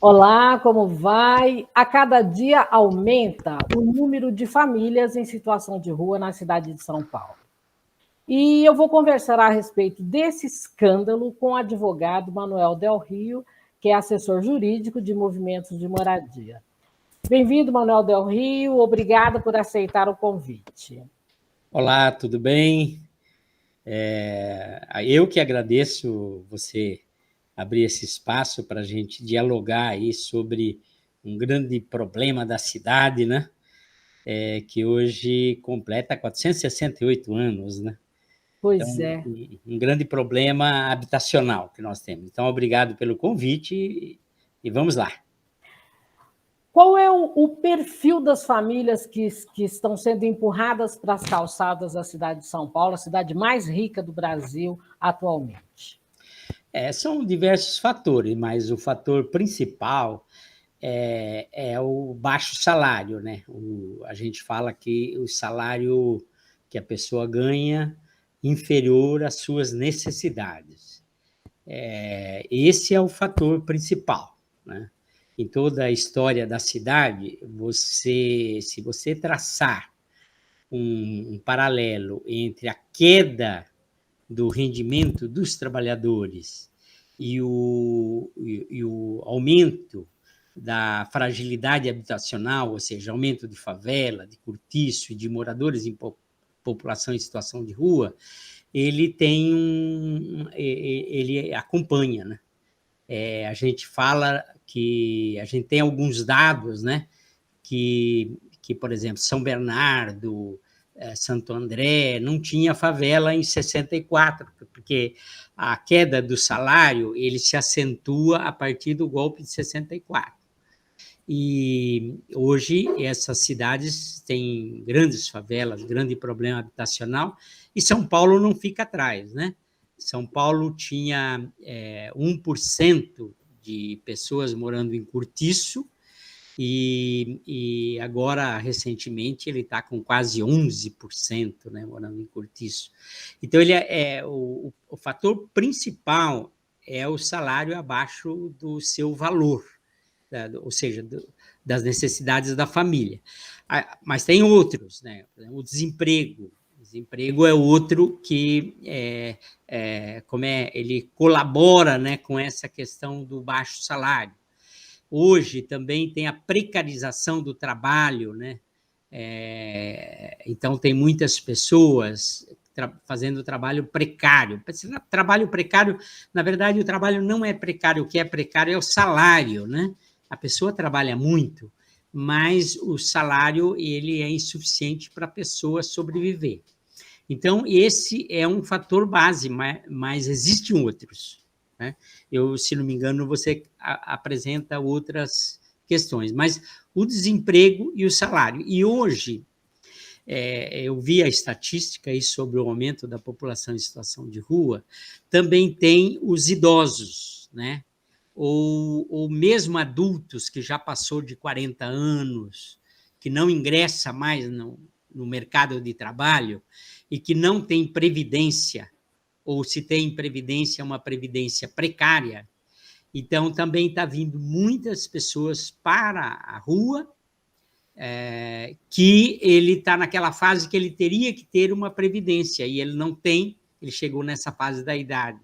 Olá, como vai? A cada dia aumenta o número de famílias em situação de rua na cidade de São Paulo. E eu vou conversar a respeito desse escândalo com o advogado Manuel Del Rio, que é assessor jurídico de movimentos de moradia. Bem-vindo, Manuel Del Rio. Obrigada por aceitar o convite. Olá, tudo bem? Eu que agradeço você abrir esse espaço para a gente dialogar aí sobre um grande problema da cidade, né? Que hoje completa 468 anos, né? Pois Então, é. um grande problema habitacional que nós temos. Então, obrigado pelo convite e vamos lá. Qual é o perfil das famílias que estão sendo empurradas para as calçadas da cidade de São Paulo, a cidade mais rica do Brasil atualmente? São diversos fatores, mas o fator principal é o baixo salário, né? A gente fala que o salário que a pessoa ganha inferior às suas necessidades. Esse é o fator principal, né? Em toda a história da cidade, se você traçar um paralelo entre a queda do rendimento dos trabalhadores e o aumento da fragilidade habitacional, ou seja, aumento de favela, de cortiço e de moradores em população em situação de rua, ele acompanha, né? A gente fala que a gente tem alguns dados, né? Que, por exemplo, São Bernardo, Santo André, não tinha favela em 64, porque a queda do salário ele se acentua a partir do golpe de 64. E hoje essas cidades têm grandes favelas, grande problema habitacional, e São Paulo não fica atrás, né? São Paulo tinha 1% de pessoas morando em cortiço, e agora, recentemente, ele está com quase 11%, né, morando em cortiço. Então, o fator principal é o salário abaixo do seu valor, ou seja, das necessidades da família. Mas tem outros, né? O desemprego. O desemprego é outro que ele colabora, né, com essa questão do baixo salário. Hoje também tem a precarização do trabalho, né? Então, tem muitas pessoas fazendo trabalho precário. Trabalho precário, na verdade, o trabalho não é precário, o que é precário é o salário, né? A pessoa trabalha muito, mas o salário ele é insuficiente para a pessoa sobreviver. Então, esse é um fator base, mas existem outros, né? Se não me engano, você apresenta outras questões, mas o desemprego e o salário. E hoje, eu vi a estatística aí sobre o aumento da população em situação de rua, também tem os idosos, né? Ou mesmo adultos que já passou de 40 anos, que não ingressa mais no mercado de trabalho e que não tem previdência, ou se tem previdência, é uma previdência precária. Então, também está vindo muitas pessoas para a rua, que ele está naquela fase que ele teria que ter uma previdência, e ele não tem, ele chegou nessa fase da idade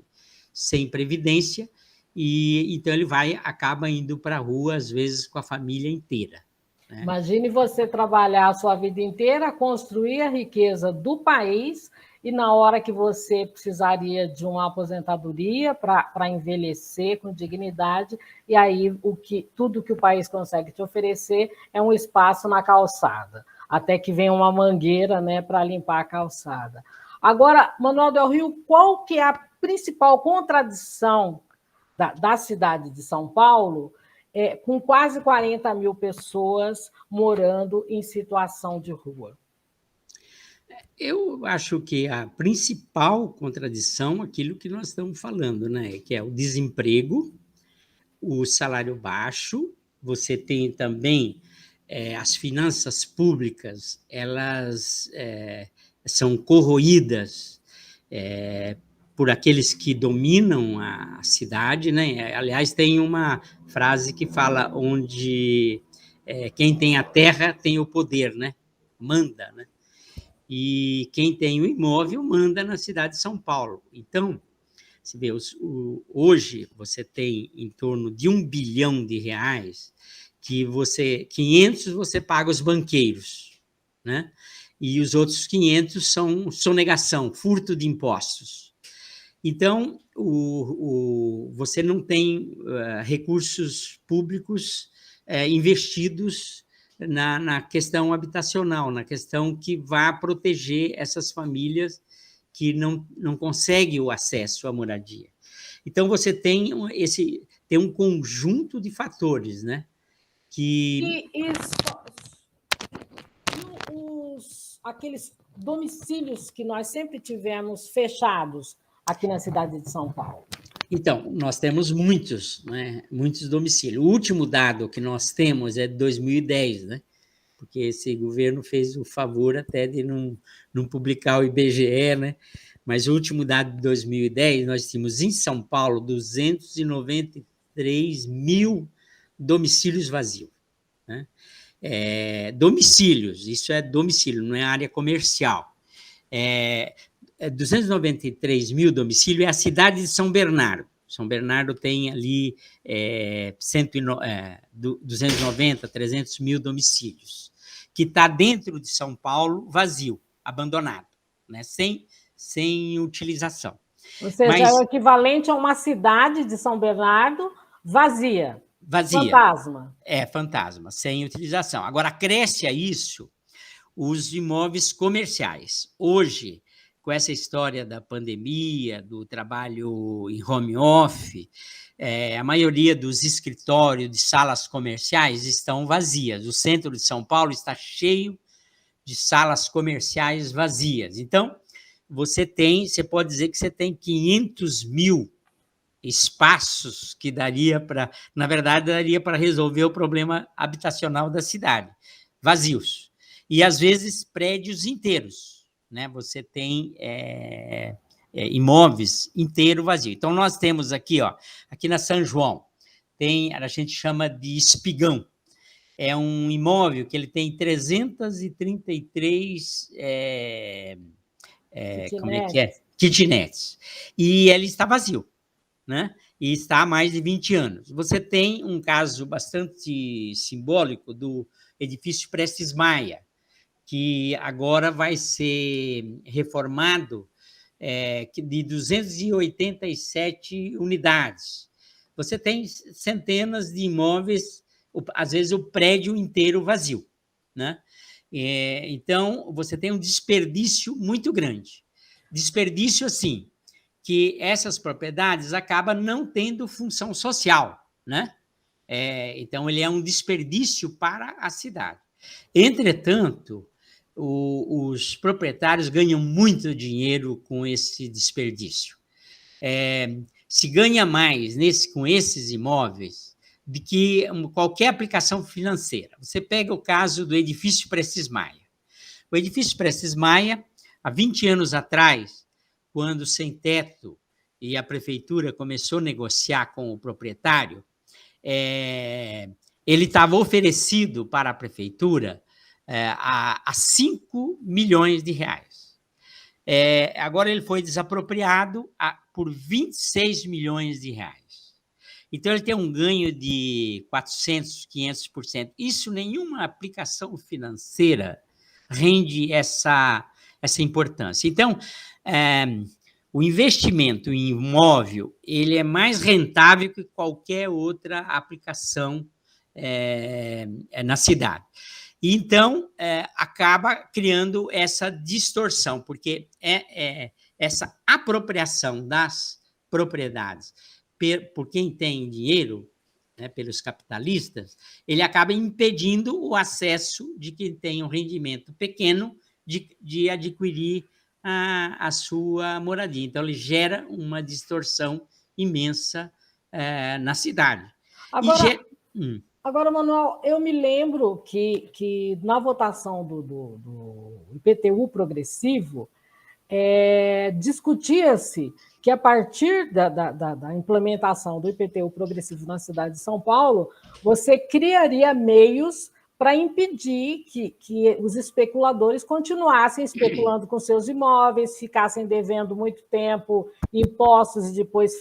sem previdência, e então ele acaba indo para a rua, às vezes, com a família inteira, né? Imagine você trabalhar a sua vida inteira, construir a riqueza do país, e na hora que você precisaria de uma aposentadoria para envelhecer com dignidade, e aí tudo que o país consegue te oferecer é um espaço na calçada, até que venha uma mangueira, né, para limpar a calçada. Agora, Manuel Del Rio, qual que é a principal contradição da cidade de São Paulo, com quase 40 mil pessoas morando em situação de rua? Eu acho que a principal contradição é aquilo que nós estamos falando, né? Que é o desemprego, o salário baixo, você tem também as finanças públicas, elas são corroídas por aqueles que dominam a cidade, né? Aliás, tem uma frase que fala onde quem tem a terra tem o poder, né? Manda, né? E quem tem o imóvel manda na cidade de São Paulo. Então, você vê, hoje você tem em torno de R$ 1 bilhão que 500 você paga os banqueiros, né? E os outros 500 são sonegação, furto de impostos. Então, você não tem recursos públicos investidos na questão habitacional, na questão que vá proteger essas famílias que não conseguem o acesso à moradia. Então, você tem um conjunto de fatores, né? Aqueles domicílios que nós sempre tivemos fechados aqui na cidade de São Paulo? Então, nós temos muitos, né? Muitos domicílios. O último dado que nós temos é de 2010, né? Porque esse governo fez o favor até de não publicar o IBGE, né? Mas o último dado de 2010, nós tínhamos em São Paulo 293 mil domicílios vazios, né? Domicílios, isso é domicílio, não é área comercial. 293 mil domicílios é a cidade de São Bernardo. São Bernardo tem ali 290, 300 mil domicílios, que está dentro de São Paulo vazio, abandonado, né? Sem utilização. Ou seja, é o equivalente a uma cidade de São Bernardo vazia. Fantasma. Fantasma, sem utilização. Agora, cresce a isso os imóveis comerciais. Hoje, com essa história da pandemia, do trabalho em home office, a maioria dos escritórios de salas comerciais estão vazias. O centro de São Paulo está cheio de salas comerciais vazias. Então, você pode dizer que você tem 500 mil espaços que na verdade, daria para resolver o problema habitacional da cidade, vazios. E, às vezes, prédios inteiros, né? Você tem imóveis inteiros vazios. Então, nós temos aqui na São João, a gente chama de espigão. É um imóvel que ele tem 333 como é que é? Kitnets. E ele está vazio, né? E está há mais de 20 anos. Você tem um caso bastante simbólico do edifício Prestes Maia, que agora vai ser reformado de 287 unidades. Você tem centenas de imóveis, às vezes o prédio inteiro vazio, né? Então, você tem um desperdício muito grande. Desperdício, assim, que essas propriedades acabam não tendo função social, né? Então, ele é um desperdício para a cidade. Entretanto, os proprietários ganham muito dinheiro com esse desperdício. Se ganha mais com esses imóveis do que qualquer aplicação financeira. Você pega o caso do edifício Prestes Maia. O edifício Prestes Maia, há 20 anos atrás, quando o Sem Teto e a prefeitura começou a negociar com o proprietário, ele estava oferecido para a prefeitura a 5 milhões de reais. Agora ele foi desapropriado por 26 milhões de reais. Então, ele tem um ganho de 400%, 500%. Isso, nenhuma aplicação financeira rende essa importância. Então, o investimento em imóvel ele é mais rentável que qualquer outra aplicação na cidade. Então, acaba criando essa distorção, porque essa apropriação das propriedades por quem tem dinheiro, né, pelos capitalistas, ele acaba impedindo o acesso de quem tem um rendimento pequeno de adquirir a sua moradia. Então, ele gera uma distorção imensa na cidade. Agora, Manuel, eu me lembro que na votação do IPTU progressivo, discutia-se que, a partir da implementação do IPTU progressivo na cidade de São Paulo, você criaria meios para impedir que os especuladores continuassem especulando com seus imóveis, ficassem devendo muito tempo impostos e depois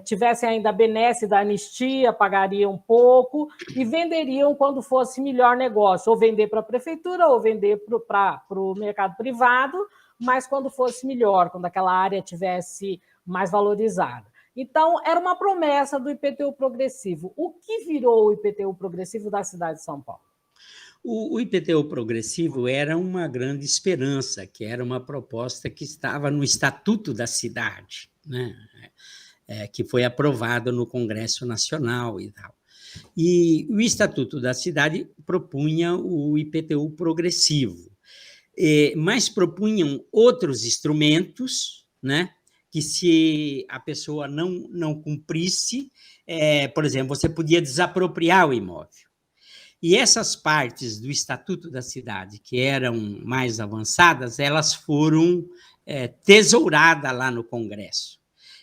tivessem ainda a benesse da anistia, pagariam um pouco e venderiam quando fosse melhor negócio, ou vender para a prefeitura ou vender para o mercado privado, mas quando fosse melhor, quando aquela área tivesse mais valorizada. Então, era uma promessa do IPTU progressivo. O que virou o IPTU progressivo da cidade de São Paulo? O IPTU progressivo era uma grande esperança, que era uma proposta que estava no Estatuto da Cidade, né? Que foi aprovado no Congresso Nacional e tal. E o Estatuto da Cidade propunha o IPTU progressivo, mas propunham outros instrumentos, né? Que se a pessoa não cumprisse, por exemplo, você podia desapropriar o imóvel. E essas partes do Estatuto da Cidade, que eram mais avançadas, elas foram tesouradas lá no Congresso.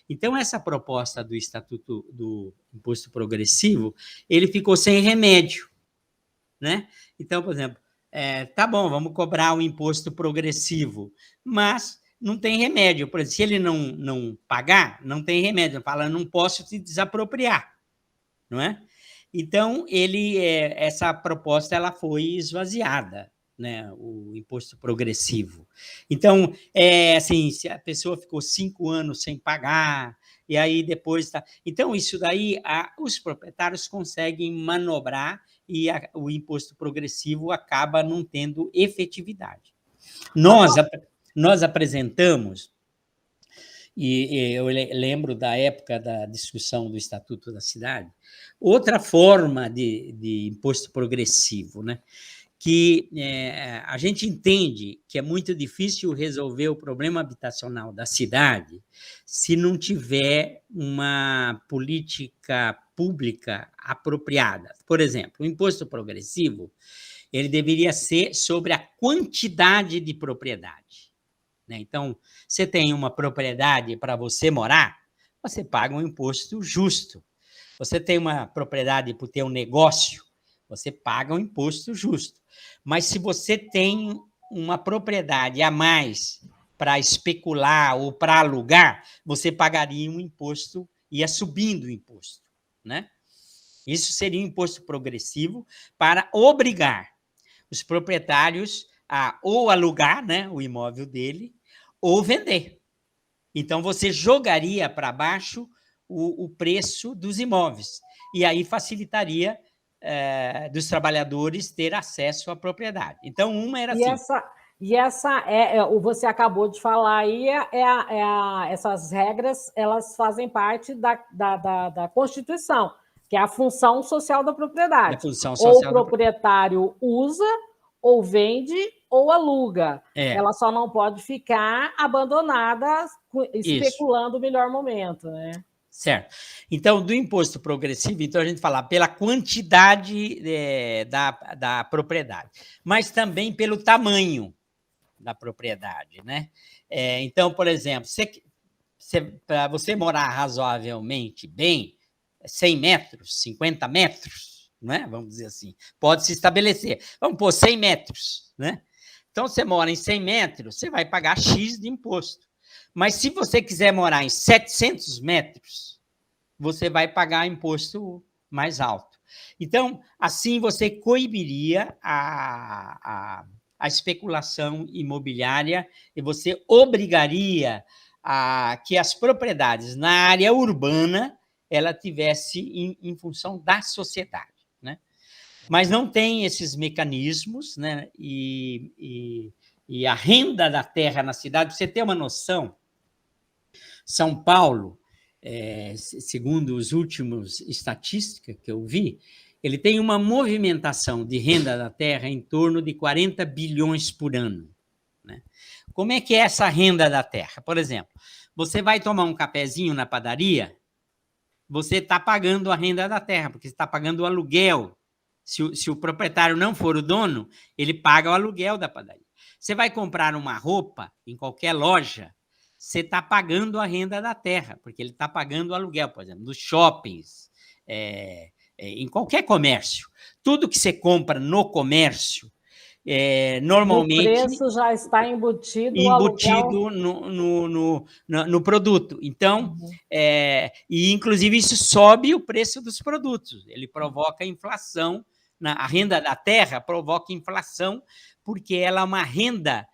Então, essa proposta do Estatuto do Imposto Progressivo, ele ficou sem remédio, né? Então, por exemplo, tá bom, vamos cobrar o imposto progressivo, mas não tem remédio. Por exemplo, se ele não pagar, não tem remédio. Fala, não posso te desapropriar, não é? Então, essa proposta ela foi esvaziada, né, o imposto progressivo. Então, assim, se a pessoa ficou 5 anos sem pagar, e aí depois... Então, isso daí, os proprietários conseguem manobrar e o imposto progressivo acaba não tendo efetividade. Nós apresentamos, e eu lembro da época da discussão do Estatuto da Cidade, outra forma de imposto progressivo, né? Que a gente entende que é muito difícil resolver o problema habitacional da cidade se não tiver uma política pública apropriada. Por exemplo, o imposto progressivo, ele deveria ser sobre a quantidade de propriedade, né? Então, você tem uma propriedade para você morar, você paga um imposto justo. Você tem uma propriedade para ter um negócio, você paga um imposto justo. Mas se você tem uma propriedade a mais para especular ou para alugar, você pagaria um imposto, ia subindo o imposto, né? Isso seria um imposto progressivo para obrigar os proprietários a ou alugar, né, o imóvel dele, ou vender. Então, você jogaria para baixo o preço dos imóveis, e aí facilitaria dos trabalhadores ter acesso à propriedade. Então, uma era assim. Você acabou de falar aí, essas regras, elas fazem parte da Constituição, que é a função social da propriedade. Da função social. Ou o proprietário usa, ou vende, ou aluga. Ela só não pode ficar abandonada, especulando o melhor momento, né? Certo. Então, do imposto progressivo, então a gente fala pela quantidade da propriedade, mas também pelo tamanho da propriedade, né? Então, por exemplo, para você morar razoavelmente bem, 100 metros, 50 metros, né? Vamos dizer assim, pode se estabelecer. Vamos pôr 100 metros, né? Então, você mora em 100 metros, você vai pagar X de imposto. Mas se você quiser morar em 700 metros, você vai pagar imposto mais alto. Então, assim você coibiria a especulação imobiliária e você obrigaria a que as propriedades na área urbana ela tivesse em função da sociedade, né? Mas não tem esses mecanismos, né? E a renda da terra na cidade, para você ter uma noção, São Paulo, segundo os últimos estatísticas que eu vi, ele tem uma movimentação de renda da terra em torno de 40 bilhões por ano, né? Como é que é essa renda da terra? Por exemplo, você vai tomar um cafezinho na padaria, você está pagando a renda da terra, porque você está pagando o aluguel. Se o proprietário não for o dono, ele paga o aluguel da padaria. Você vai comprar uma roupa em qualquer loja, você está pagando a renda da terra, porque ele está pagando o aluguel, por exemplo, nos shoppings, em qualquer comércio. Tudo que você compra no comércio, normalmente No preço já está embutido o aluguel. embutido no produto. Então, e inclusive isso sobe o preço dos produtos, ele provoca inflação, a renda da terra provoca inflação, porque ela é uma renda,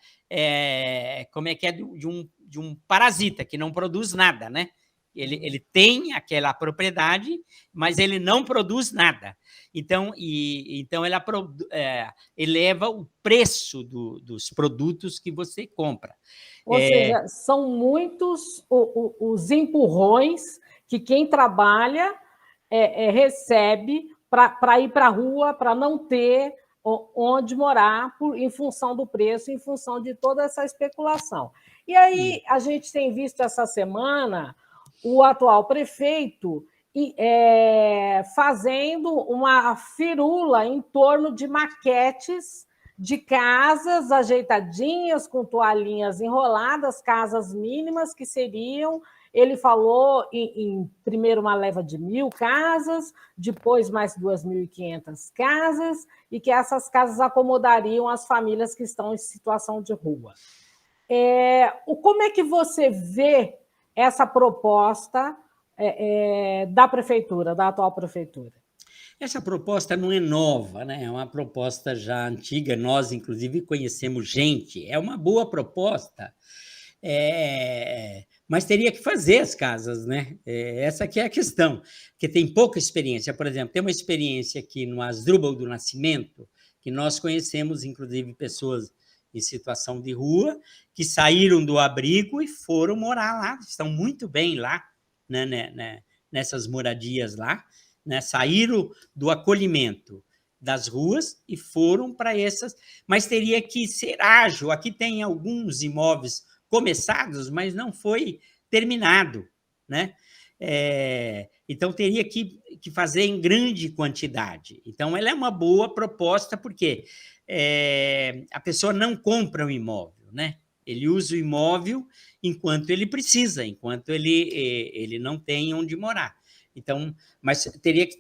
de um parasita, que não produz nada, né? Ele tem aquela propriedade, mas ele não produz nada. Então, ela eleva o preço dos produtos que você compra. Ou seja, são muitos os empurrões que quem trabalha recebe para ir para a rua, para não ter onde morar, em função do preço, em função de toda essa especulação. E aí a gente tem visto essa semana o atual prefeito fazendo uma firula em torno de maquetes de casas ajeitadinhas, com toalhinhas enroladas, casas mínimas que seriam... Ele falou primeiro uma leva de 1.000 casas, depois mais 2.500 casas, e que essas casas acomodariam as famílias que estão em situação de rua. Como é que você vê essa proposta da prefeitura, da atual prefeitura? Essa proposta não é nova, né? É uma proposta já antiga, nós, inclusive, conhecemos gente, é uma boa proposta, mas teria que fazer as casas, né? Essa que é a questão, porque tem pouca experiência. Por exemplo, tem uma experiência aqui no Asdrubal do Nascimento, que nós conhecemos, inclusive, pessoas em situação de rua, que saíram do abrigo e foram morar lá, estão muito bem lá, né, nessas moradias lá, né, saíram do acolhimento das ruas e foram para essas, mas teria que ser ágil. Aqui tem alguns imóveis começados, mas não foi terminado, né? Então, teria que fazer em grande quantidade. Então, ela é uma boa proposta, porque a pessoa não compra o imóvel, né? Ele usa o imóvel enquanto ele precisa, enquanto ele não tem onde morar. Então, mas teria que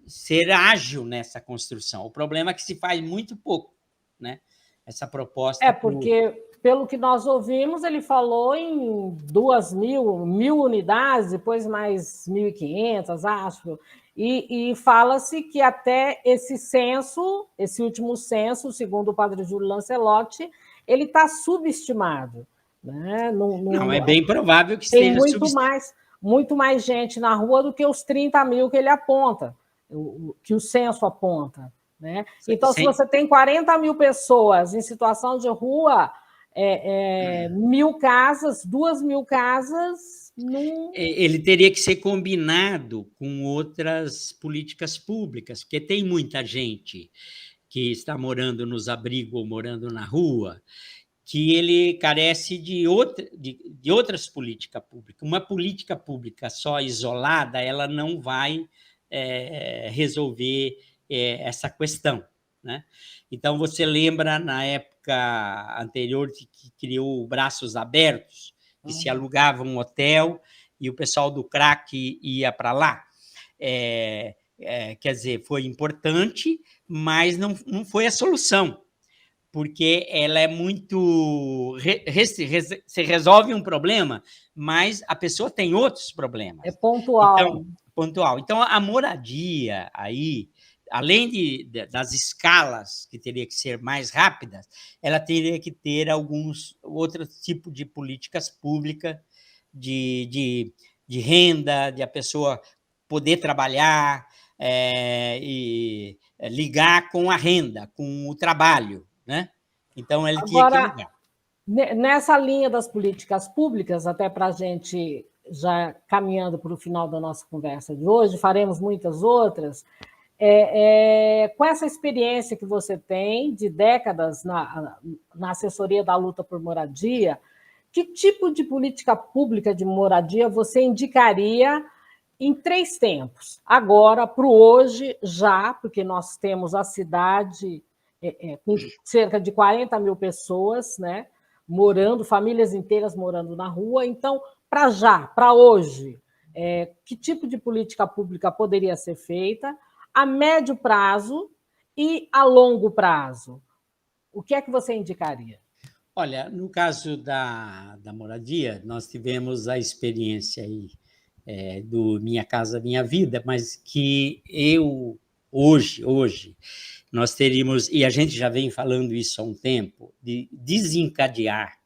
ser ágil nessa construção. O problema é que se faz muito pouco, né? Essa proposta... porque, pelo que nós ouvimos, ele falou em 2.000 unidades, depois mais 1.500, acho, e fala-se que até esse censo, esse último censo, segundo o padre Júlio Lancelotti, ele está subestimado. Né? Não, é bem provável que esteja subestimado. Muito mais gente na rua do que os 30.000 que ele aponta, que o censo aponta. Né? Então, se você tem 40.000 pessoas em situação de rua, 1.000 casas, 2.000 casas... Ele teria que ser combinado com outras políticas públicas, porque tem muita gente que está morando nos abrigos ou morando na rua, que ele carece de outras políticas públicas. Uma política pública só isolada, ela não vai resolver essa questão, né? Então, você lembra, na época anterior, que criou Braços Abertos, que se alugava um hotel e o pessoal do crack ia para lá? Quer dizer, foi importante, mas não foi a solução, porque ela é muito... Você resolve um problema, mas a pessoa tem outros problemas. É pontual. Pontual. Então, a moradia aí, além das escalas, que teria que ser mais rápidas, ela teria que ter alguns outros tipos de políticas públicas, de renda, de a pessoa poder trabalhar e ligar com a renda, com o trabalho, né? Então, ele tinha que ligar. Nessa linha das políticas públicas, até para a gente já caminhando para o final da nossa conversa de hoje, faremos muitas outras, com essa experiência que você tem de décadas na assessoria da luta por moradia, que tipo de política pública de moradia você indicaria em 3 tempos? Agora, para o hoje, já, porque nós temos a cidade com cerca de 40 mil pessoas, né, morando, famílias inteiras morando na rua. Então, para hoje, que tipo de política pública poderia ser feita a médio prazo e a longo prazo? O que é que você indicaria? Olha, no caso da moradia, nós tivemos a experiência aí, do Minha Casa Minha Vida, mas que hoje, nós teríamos, e a gente já vem falando isso há um tempo, de desencadear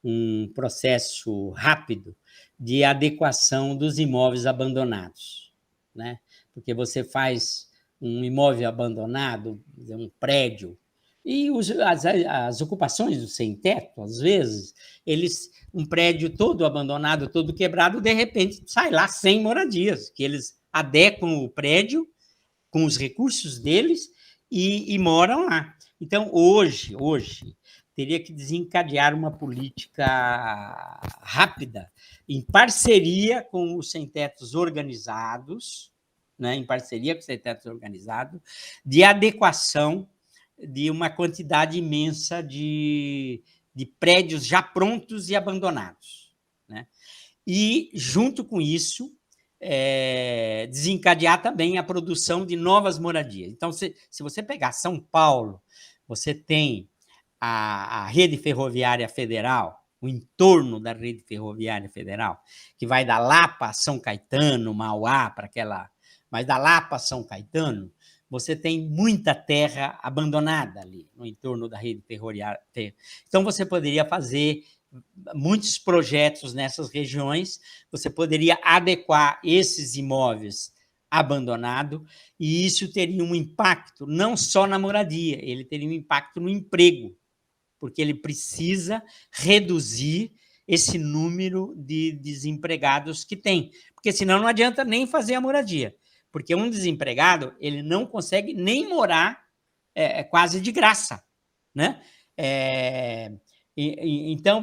um processo rápido de adequação dos imóveis abandonados, né? Porque você faz um imóvel abandonado, um prédio, e as ocupações do sem-teto, às vezes, um prédio todo abandonado, todo quebrado, de repente sai lá 100 moradias, que eles adequam o prédio com os recursos deles e moram lá. Então, hoje, teria que desencadear uma política rápida, em parceria com os sem-tetos organizados, né, de adequação de uma quantidade imensa de prédios já prontos e abandonados, né? E, junto com isso, desencadear também a produção de novas moradias. Então, se você pegar São Paulo, você tem a rede ferroviária federal, o entorno da rede ferroviária federal, que vai da Lapa a São Caetano, Mauá, mas da Lapa a São Caetano, você tem muita terra abandonada ali, no entorno da rede ferroviária. Então, você poderia fazer muitos projetos nessas regiões, você poderia adequar esses imóveis abandonados, e isso teria um impacto não só na moradia, ele teria um impacto no emprego, porque ele precisa reduzir esse número de desempregados que tem, porque senão não adianta nem fazer a moradia, porque um desempregado ele não consegue nem morar quase de graça, né? Então,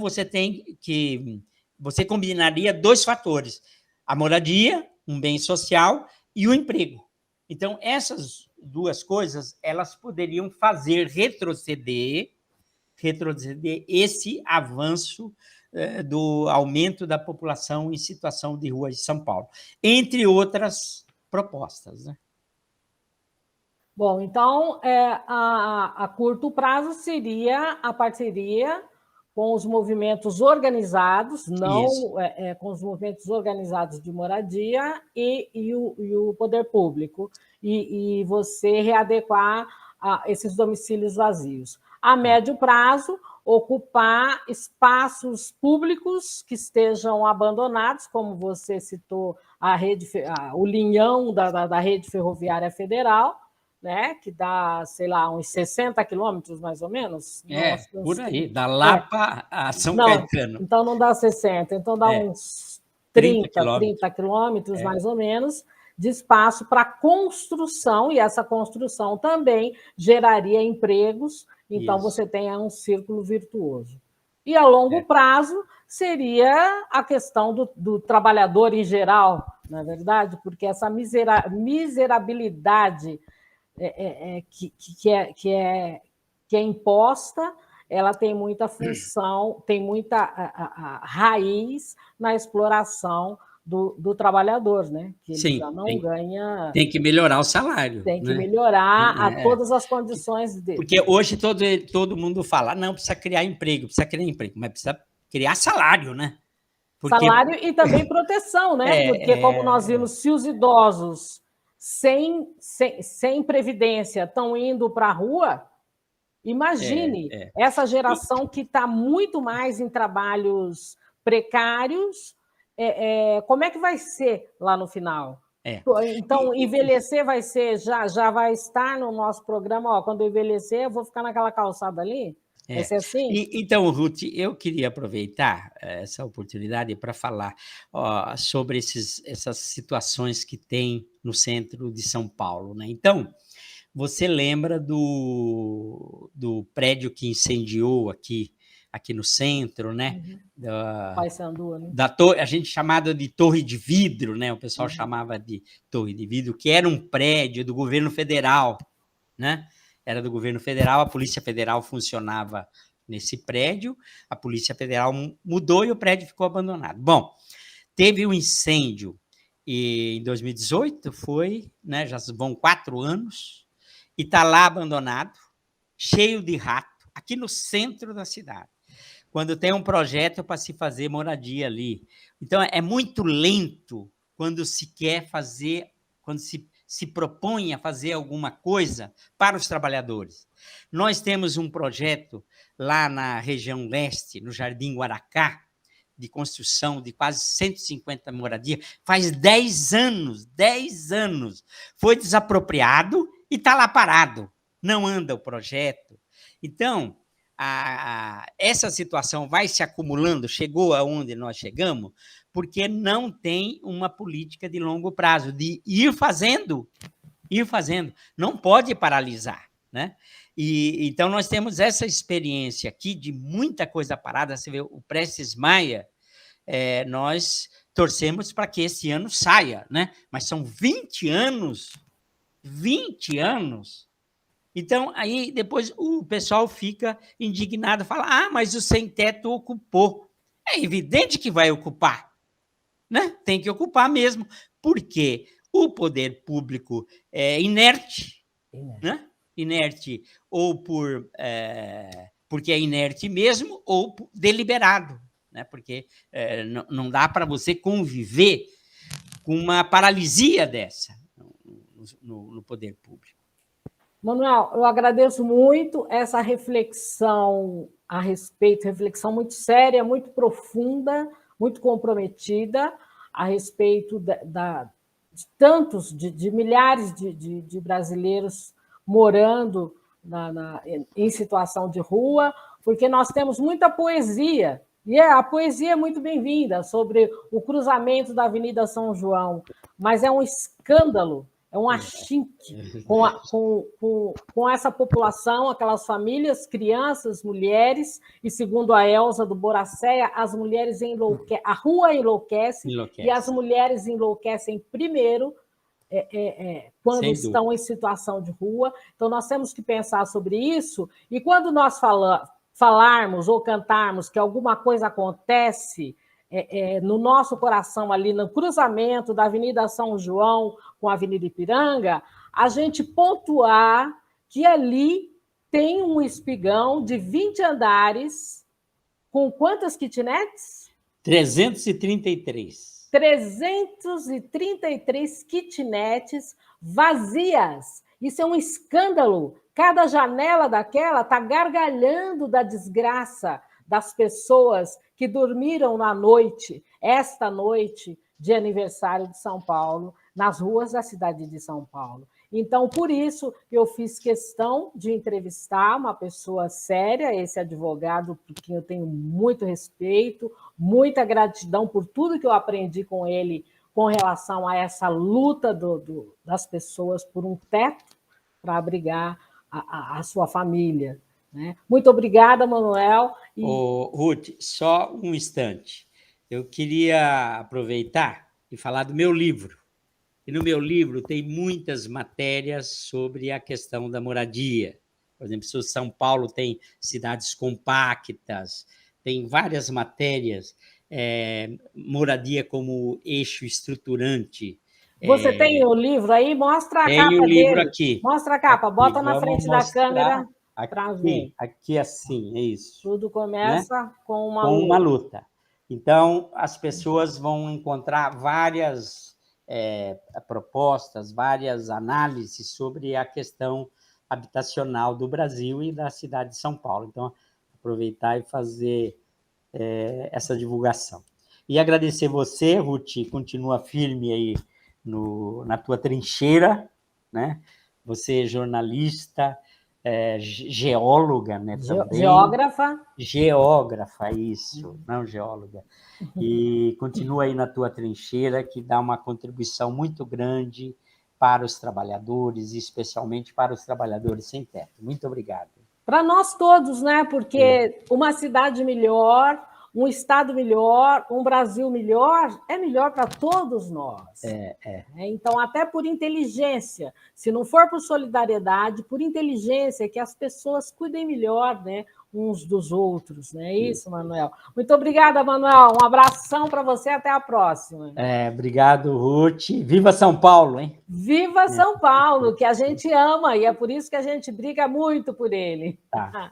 você combinaria dois fatores, a moradia, um bem social, e o emprego. Então, essas duas coisas, elas poderiam fazer retroceder esse avanço do aumento da população em situação de rua de São Paulo, entre outras propostas, né? Bom, então, a curto prazo seria a parceria com os movimentos organizados, não com os movimentos organizados de moradia e o poder público, e você readequar esses domicílios vazios. A médio prazo, ocupar espaços públicos que estejam abandonados, como você citou, o linhão da rede ferroviária federal, né, que dá, sei lá, uns 60 quilômetros, mais ou menos. Por aí, da Lapa a São Caetano. Então não dá 60, então dá uns 30 quilômetros, mais ou menos, de espaço para construção, e essa construção também geraria empregos, então você tem um círculo virtuoso. E a longo prazo seria a questão do trabalhador em geral, não é verdade? Porque essa miserabilidade que é imposta, ela tem muita função, tem muita raiz na exploração do trabalhador, né? Que ele já não ganha. Tem que melhorar o salário. Tem que melhorar todas as condições dele. Porque hoje todo mundo fala, não, precisa criar emprego, mas precisa criar salário, né? Salário e também proteção, né? Porque, como nós vimos, se os idosos sem previdência estão indo para a rua, imagine essa geração que está muito mais em trabalhos precários, como é que vai ser lá no final? Então, envelhecer vai ser, já vai estar no nosso programa, quando eu envelhecer, eu vou ficar naquela calçada ali? Vai ser assim? Então, Ruth, eu queria aproveitar essa oportunidade para falar sobre essas situações que tem no centro de São Paulo, né? Então, você lembra do prédio que incendiou aqui no centro, né? Paissandu, né? A gente chamava de Torre de Vidro, né? O pessoal chamava de Torre de Vidro, que era um prédio do governo federal, né? era do governo federal, a Polícia Federal funcionava nesse prédio, a Polícia Federal mudou e o prédio ficou abandonado. Bom, teve um incêndio em 2018, foi, né, já vão 4 anos, e está lá abandonado, cheio de rato, aqui no centro da cidade, quando tem um projeto para se fazer moradia ali. Então, é muito lento quando se quer fazer, quando se propõe a fazer alguma coisa para os trabalhadores. Nós temos um projeto lá na região leste, no Jardim Guaracá, de construção de quase 150 moradias, faz 10 anos, foi desapropriado e está lá parado, não anda o projeto. Então, essa situação vai se acumulando, chegou aonde nós chegamos, porque não tem uma política de longo prazo, de ir fazendo, não pode paralisar, né? Então, nós temos essa experiência aqui de muita coisa parada. Você vê o Prestes Maia, nós torcemos para que esse ano saia, né? Mas são 20 anos. Então, aí depois o pessoal fica indignado, fala, mas o sem-teto ocupou. É evidente que vai ocupar, né? Tem que ocupar mesmo, porque o poder público é inerte, né? Inerte ou porque é inerte mesmo, ou deliberado, né? Porque não dá para você conviver com uma paralisia dessa no poder público. Manuel, eu agradeço muito essa reflexão a respeito, reflexão muito séria, muito profunda, muito comprometida a respeito de milhares de brasileiros morando em situação de rua, porque nós temos muita poesia, e a poesia é muito bem-vinda sobre o cruzamento da Avenida São João, mas é um escândalo, é um achinque com essa população, aquelas famílias, crianças, mulheres, e segundo a Elza do Boracéia, as mulheres a rua enlouquece, e as mulheres enlouquecem primeiro quando estão em situação de rua. Então, nós temos que pensar sobre isso, e quando nós falarmos ou cantarmos que alguma coisa acontece no nosso coração, ali no cruzamento da Avenida São João com a Avenida Ipiranga, a gente pontuar que ali tem um espigão de 20 andares, com quantas kitnets? 333. 333 kitnets vazias. Isso é um escândalo. Cada janela daquela está gargalhando da desgraça das pessoas que dormiram esta noite de aniversário de São Paulo, nas ruas da cidade de São Paulo. Então, por isso, eu fiz questão de entrevistar uma pessoa séria, esse advogado, por quem eu tenho muito respeito, muita gratidão por tudo que eu aprendi com ele com relação a essa luta das pessoas por um teto para abrigar a sua família. Né? Muito obrigada, Manuel. Ruth, só um instante. Eu queria aproveitar e falar do meu livro. E no meu livro tem muitas matérias sobre a questão da moradia. Por exemplo, se São Paulo tem cidades compactas, tem várias matéririas, moradia como eixo estruturante. Você tem o livro aí? Mostra a capa dele. Tem o livro aqui. Mostra a capa, aqui, bota na frente da câmera para ver. Aqui assim, é isso. Tudo começa, né? com uma luta. Então, as pessoas vão encontrar várias propostas, várias análises sobre a questão habitacional do Brasil e da cidade de São Paulo. Então, aproveitar e fazer essa divulgação. E agradecer você, Ruth, continua firme aí na tua trincheira, né? Você é jornalista, geóloga, né? Também. Geógrafa, isso, não geóloga. E continua aí na tua trincheira, que dá uma contribuição muito grande para os trabalhadores, e especialmente para os trabalhadores sem teto. Muito obrigado. Para nós todos, né? Porque uma cidade melhor, um Estado melhor, um Brasil melhor, é melhor para todos nós. Então, até por inteligência, se não for por solidariedade, por inteligência, que as pessoas cuidem melhor, né, uns dos outros. Não é isso, Manuel? Muito obrigada, Manuel. Um abração para você, até a próxima. Obrigado, Ruth. Viva São Paulo, hein? Viva São Paulo, que a gente ama, e é por isso que a gente briga muito por ele. Tá.